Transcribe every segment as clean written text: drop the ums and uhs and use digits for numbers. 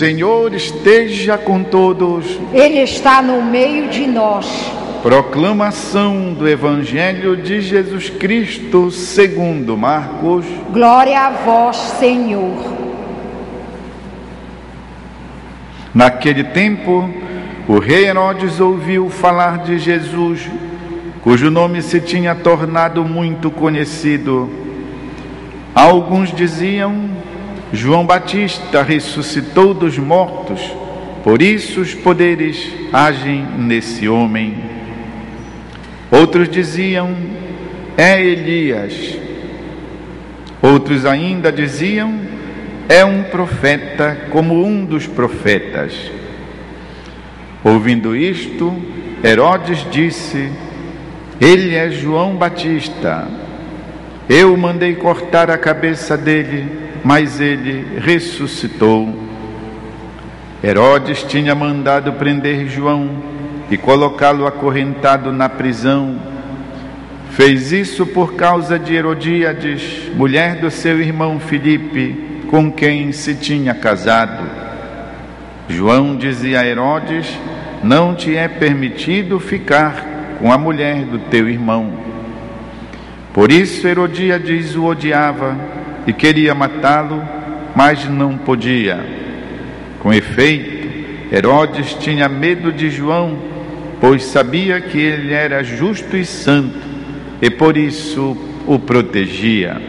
Senhor esteja com todos. Ele está no meio de nós. Proclamação do Evangelho de Jesus Cristo segundo Marcos. Glória a vós, Senhor. Naquele tempo, o rei Herodes ouviu falar de Jesus, cujo nome se tinha tornado muito conhecido. Alguns diziam: João Batista ressuscitou dos mortos, por isso os poderes agem nesse homem. Outros diziam: é Elias. Outros ainda diziam: é um profeta, como um dos profetas. Ouvindo isto, Herodes disse: ele é João Batista. Eu mandei cortar a cabeça dele, mas ele ressuscitou. Herodes tinha mandado prender João e colocá-lo acorrentado na prisão. Fez isso por causa de Herodíades, mulher do seu irmão Filipe, com quem se tinha casado. João dizia a Herodes: não te é permitido ficar com a mulher do teu irmão. Por isso Herodíades o odiava e queria matá-lo, mas não podia. Com efeito, Herodes tinha medo de João, pois sabia que ele era justo e santo, e por isso o protegia.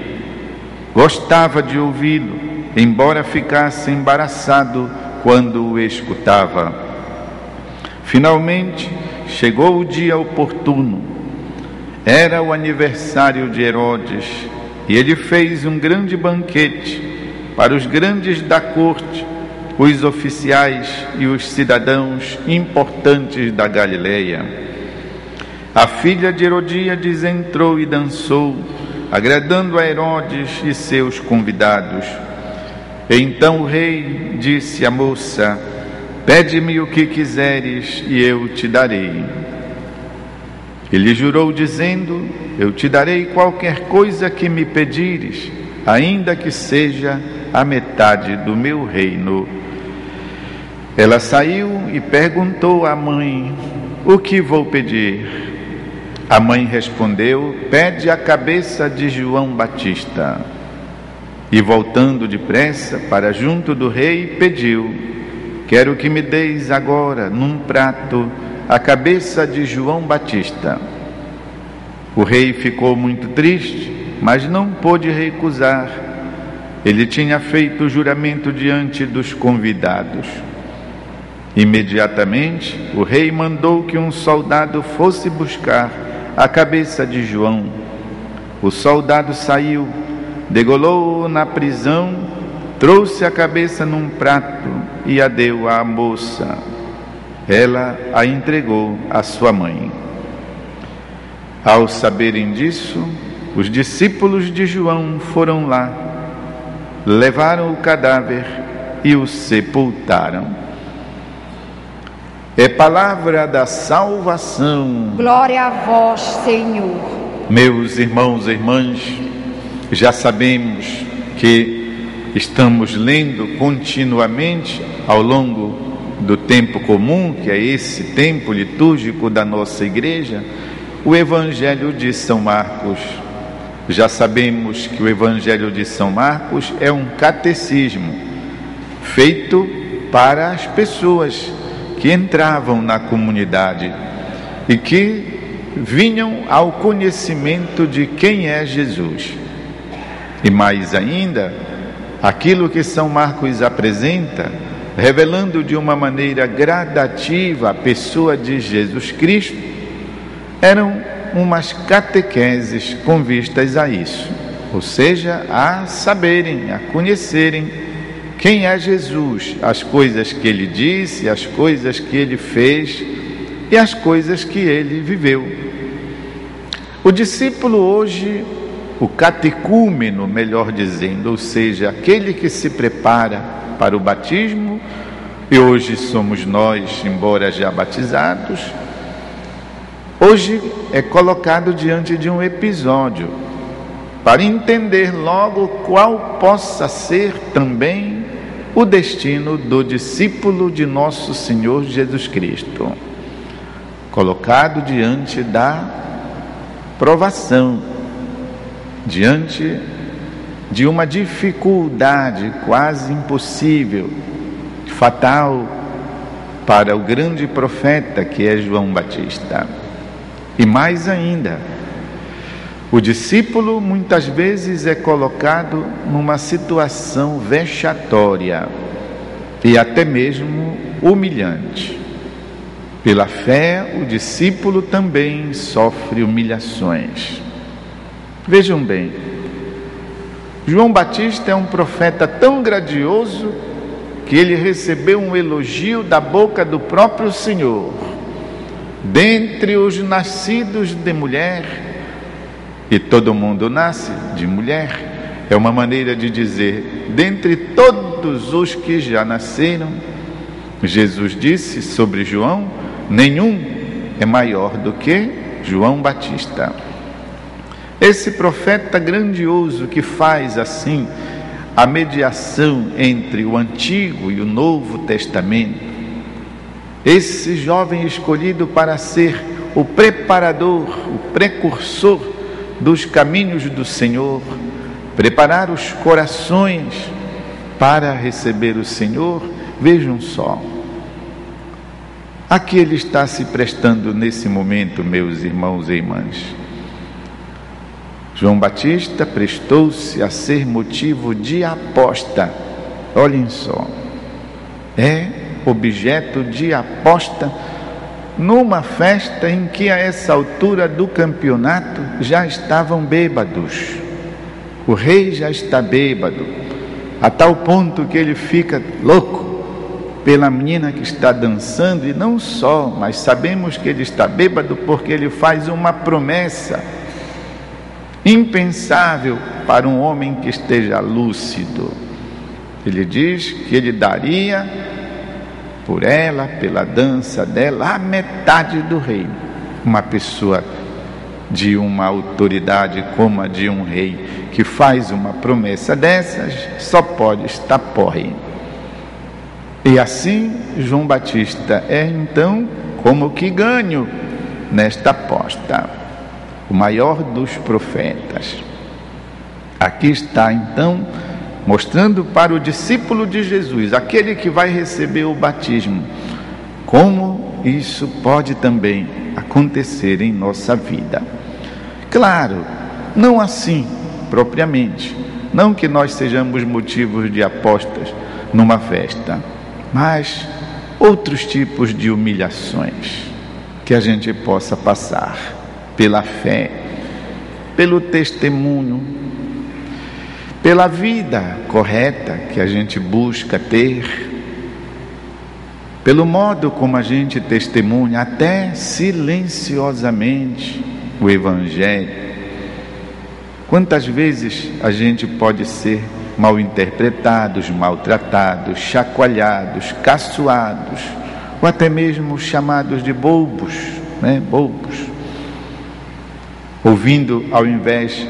Gostava de ouvi-lo, embora ficasse embaraçado quando o escutava. Finalmente, chegou o dia oportuno. Era o aniversário de Herodes, e ele fez um grande banquete para os grandes da corte, os oficiais e os cidadãos importantes da Galileia. A filha de Herodíades entrou e dançou, agradando a Herodes e seus convidados. Então o rei disse à moça: pede-me o que quiseres e eu te darei. Ele jurou dizendo: eu te darei qualquer coisa que me pedires, ainda que seja a metade do meu reino. Ela saiu e perguntou à mãe: o que vou pedir? A mãe respondeu: pede a cabeça de João Batista. E voltando depressa para junto do rei, pediu: quero que me deis agora, num prato, a cabeça de João Batista. O rei ficou muito triste, mas não pôde recusar. Ele tinha feito o juramento diante dos convidados. Imediatamente, o rei mandou que um soldado fosse buscar a cabeça de João. O soldado saiu, degolou-o na prisão, trouxe a cabeça num prato e a deu à moça. Ela a entregou à sua mãe. Ao saberem disso, os discípulos de João foram lá, levaram o cadáver e o sepultaram. É palavra da salvação. Glória a vós, Senhor. Meus irmãos e irmãs, já sabemos que estamos lendo continuamente ao longo do tempo comum, que é esse tempo litúrgico da nossa igreja, o Evangelho de São Marcos. Já sabemos que o Evangelho de São Marcos é um catecismo feito para as pessoas que entravam na comunidade e que vinham ao conhecimento de quem é Jesus. E mais ainda, aquilo que São Marcos apresenta, revelando de uma maneira gradativa a pessoa de Jesus Cristo, eram umas catequeses com vistas a isso, ou seja, a saberem, a conhecerem quem é Jesus, as coisas que ele disse, as coisas que ele fez e as coisas que ele viveu. O discípulo hoje, o catecúmeno, melhor dizendo, ou seja, aquele que se prepara para o batismo, e hoje somos nós, embora já batizados, hoje é colocado diante de um episódio para entender logo qual possa ser também o destino do discípulo de nosso Senhor Jesus Cristo, colocado diante da provação, diante de uma dificuldade quase impossível, fatal para o grande profeta que é João Batista. E mais ainda, o discípulo muitas vezes é colocado numa situação vexatória e até mesmo humilhante. Pela fé, o discípulo também sofre humilhações. Vejam bem, João Batista é um profeta tão grandioso que ele recebeu um elogio da boca do próprio Senhor. Dentre os nascidos de mulher, e todo mundo nasce de mulher, é uma maneira de dizer, dentre todos os que já nasceram, Jesus disse sobre João, nenhum é maior do que João Batista. Esse profeta grandioso que faz assim a mediação entre o Antigo e o Novo Testamento, esse jovem escolhido para ser o preparador, o precursor dos caminhos do Senhor, preparar os corações para receber o Senhor. Vejam só, a que ele está se prestando nesse momento, meus irmãos e irmãs. João Batista prestou-se a ser motivo de aposta. Olhem só, é objeto de aposta numa festa em que a essa altura do campeonato já estavam bêbados. O rei já está bêbado, a tal ponto que ele fica louco pela menina que está dançando, e não só, mas sabemos que ele está bêbado porque ele faz uma promessa impensável para um homem que esteja lúcido. Ele diz que ele daria por ela, pela dança dela, a metade do reino. Uma pessoa de uma autoridade como a de um rei que faz uma promessa dessas só pode estar porre. E assim João Batista é então como que ganho nesta aposta, o maior dos profetas. Aqui está então mostrando para o discípulo de Jesus, aquele que vai receber o batismo, como isso pode também acontecer em nossa vida. Claro, não assim propriamente, não que nós sejamos motivos de apostas numa festa, mas outros tipos de humilhações que a gente possa passar pela fé, pelo testemunho, pela vida correta que a gente busca ter, pelo modo como a gente testemunha, até silenciosamente, o Evangelho. Quantas vezes a gente pode ser mal interpretados, maltratados, chacoalhados, caçoados, ou até mesmo chamados de bobos, bobos, ouvindo ao invés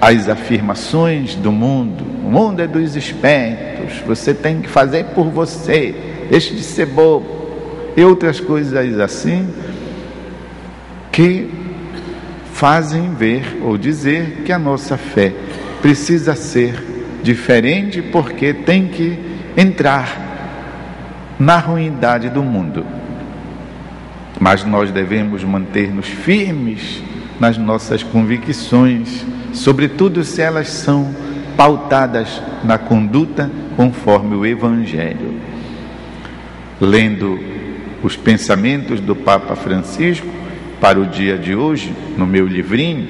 as afirmações do mundo. O mundo é dos espertos, você tem que fazer por você, deixe de ser bobo, e outras coisas assim que fazem ver ou dizer que a nossa fé precisa ser diferente porque tem que entrar na ruindade do mundo. Mas nós devemos manter-nos firmes nas nossas convicções, sobretudo se elas são pautadas na conduta conforme o Evangelho. Lendo os pensamentos do Papa Francisco para o dia de hoje, no meu livrinho,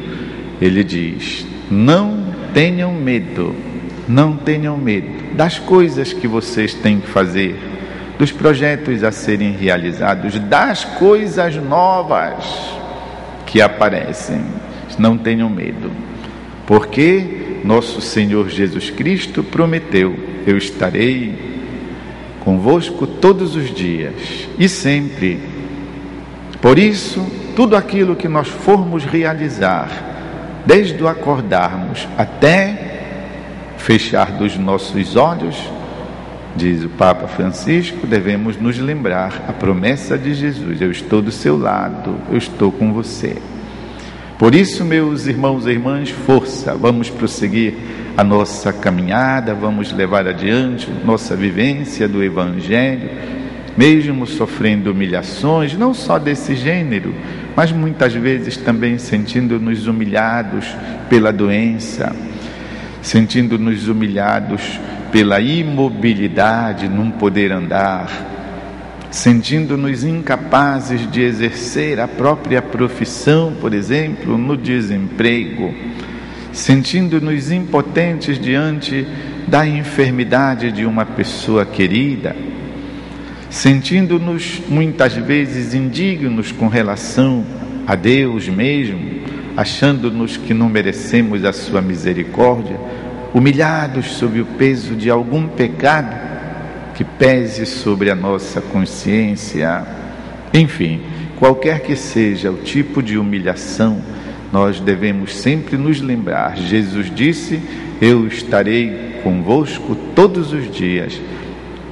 ele diz: não tenham medo das coisas que vocês têm que fazer, dos projetos a serem realizados, das coisas novas que aparecem. Não tenham medo, porque nosso Senhor Jesus Cristo prometeu: eu estarei convosco todos os dias e sempre. Por isso, tudo aquilo que nós formos realizar, desde o acordarmos até fechar dos nossos olhos, Diz o Papa Francisco, devemos nos lembrar a promessa de Jesus: eu estou do seu lado, eu estou com você. Por isso, meus irmãos e irmãs, força, vamos prosseguir a nossa caminhada, vamos levar adiante nossa vivência do Evangelho, mesmo sofrendo humilhações, não só desse gênero, mas muitas vezes também sentindo-nos humilhados pela doença, sentindo-nos humilhados pela imobilidade, não poder andar, sentindo-nos incapazes de exercer a própria profissão, por exemplo, no desemprego, sentindo-nos impotentes diante da enfermidade de uma pessoa querida, sentindo-nos muitas vezes indignos com relação a Deus mesmo, achando-nos que não merecemos a sua misericórdia, humilhados sob o peso de algum pecado que pese sobre a nossa consciência. Enfim, qualquer que seja o tipo de humilhação, nós devemos sempre nos lembrar. Jesus disse: eu estarei convosco todos os dias,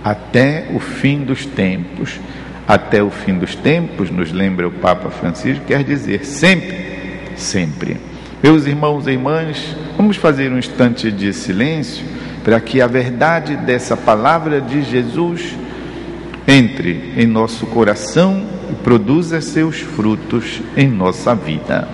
até o fim dos tempos. Até o fim dos tempos, nos lembra o Papa Francisco, quer dizer sempre, sempre. Meus irmãos e irmãs, vamos fazer um instante de silêncio para que a verdade dessa palavra de Jesus entre em nosso coração e produza seus frutos em nossa vida.